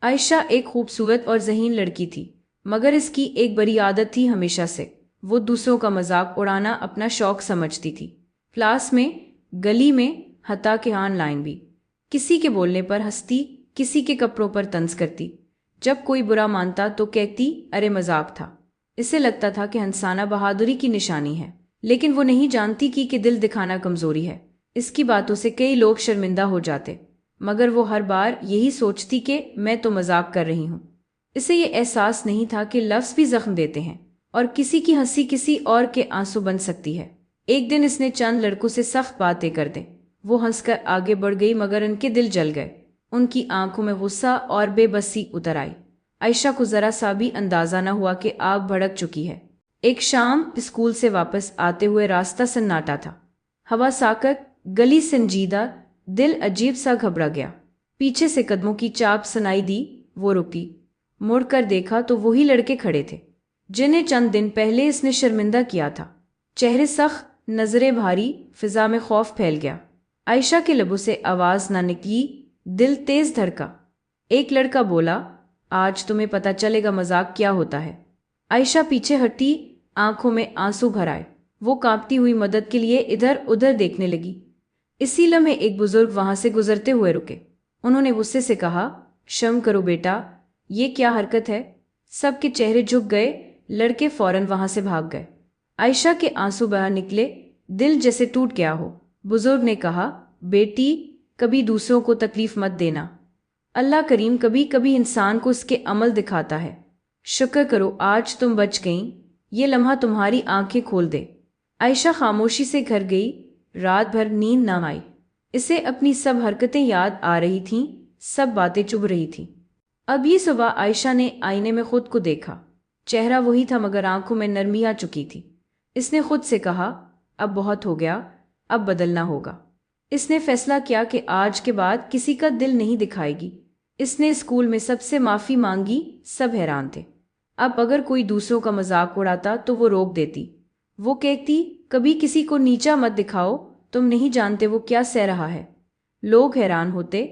عائشہ ایک خوبصورت اور ذہین لڑکی تھی، مگر اس کی ایک بری عادت تھی ہمیشہ سے۔ وہ دوسروں کا مذاق اڑانا اپنا شوق سمجھتی تھی۔ کلاس میں، گلی میں، حتیٰ کہ آن لائن بھی۔ کسی کے بولنے پر ہنستی، کسی کے کپڑوں پر طنز کرتی۔ جب کوئی برا مانتا تو کہتی ارے مذاق تھا۔ اسے لگتا تھا کہ ہنسانا بہادری کی نشانی ہے، لیکن وہ نہیں جانتی کہ دل دکھانا کمزوری ہے۔ اس کی باتوں سے کئی لوگ شرمندہ ہو جاتے، مگر وہ ہر بار یہی سوچتی کہ میں تو مذاق کر رہی ہوں۔ اسے یہ احساس نہیں تھا کہ لفظ بھی زخم دیتے ہیں، اور کسی کی ہنسی کسی اور کے آنسو بن سکتی ہے۔ ایک دن اس نے چند لڑکوں سے سخت باتیں کر دیں۔ وہ ہنس کر آگے بڑھ گئی، مگر ان کے دل جل گئے۔ ان کی آنکھوں میں غصہ اور بے بسی اتر آئی۔ عائشہ کو ذرا سا بھی اندازہ نہ ہوا کہ آگ بھڑک چکی ہے۔ ایک شام اسکول سے واپس آتے ہوئے راستہ سناٹا تھا، ہوا ساکت، گلی سنجیدہ، دل عجیب سا گھبرا گیا۔ پیچھے سے قدموں کی چاپ سنائی دی۔ وہ رکی، مڑ کر دیکھا تو وہی لڑکے کھڑے تھے جنہیں چند دن پہلے اس نے شرمندہ کیا تھا۔ چہرے سخت، نظریں بھاری، فضا میں خوف پھیل گیا۔ عائشہ کے لبوں سے آواز نہ نکلی، دل تیز دھڑکا۔ ایک لڑکا بولا، آج تمہیں پتہ چلے گا مذاق کیا ہوتا ہے۔ عائشہ پیچھے ہٹی، آنکھوں میں آنسو بھر آئے۔ وہ کانپتی ہوئی مدد کے لیے ادھر ادھر دیکھنے لگی۔ اسی لمحے ایک بزرگ وہاں سے گزرتے ہوئے رکے۔ انہوں نے غصے سے کہا، شرم کرو بیٹا، یہ کیا حرکت ہے؟ سب کے چہرے جھک گئے، لڑکے فوراً وہاں سے بھاگ گئے۔ عائشہ کے آنسو بہہ نکلے، دل جیسے ٹوٹ گیا ہو۔ بزرگ نے کہا، بیٹی، کبھی دوسروں کو تکلیف مت دینا۔ اللہ کریم کبھی کبھی انسان کو اس کے عمل دکھاتا ہے۔ شکر کرو آج تم بچ گئیں، یہ لمحہ تمہاری آنکھیں کھول دے۔ عائشہ خاموشی سے گھر گئی۔ رات بھر نیند نہ آئی۔ اسے اپنی سب حرکتیں یاد آ رہی تھیں، سب باتیں چبھ رہی تھیں۔ اب یہ صبح عائشہ نے آئینے میں خود کو دیکھا۔ چہرہ وہی تھا، مگر آنکھوں میں نرمی آ چکی تھی۔ اس نے خود سے کہا، اب بہت ہو گیا، اب بدلنا ہوگا۔ اس نے فیصلہ کیا کہ آج کے بعد کسی کا دل نہیں دکھائے گی۔ اس نے اسکول میں سب سے معافی مانگی، سب حیران تھے۔ اب اگر کوئی دوسروں کا مذاق اڑاتا تو وہ روک دیتی۔ وہ کہتی، کبھی کسی کو نیچا مت دکھاؤ، تم نہیں جانتے وہ کیا سہ رہا ہے۔ لوگ حیران ہوتے،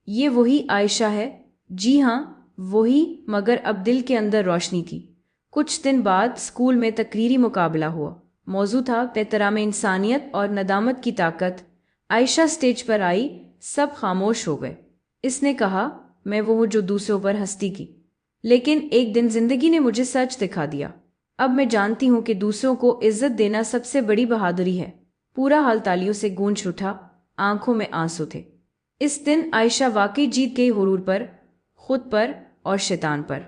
یہ وہی عائشہ ہے؟ جی ہاں، وہی، مگر اب دل کے اندر روشنی تھی۔ کچھ دن بعد اسکول میں تقریری مقابلہ ہوا۔ موضوع تھا احترام انسانیت اور ندامت کی طاقت۔ عائشہ اسٹیج پر آئی، سب خاموش ہو گئے۔ اس نے کہا، میں وہ ہوں جو دوسروں پر ہنستی کی، لیکن ایک دن زندگی نے مجھے سچ دکھا دیا۔ اب میں جانتی ہوں کہ دوسروں کو عزت دینا سب سے بڑی بہادری ہے۔ پورا حال تالیوں سے گونج اٹھا، آنکھوں میں آنسو تھے۔ اس دن عائشہ واقعی جیت گئی، غرور پر، خود پر اور شیطان پر۔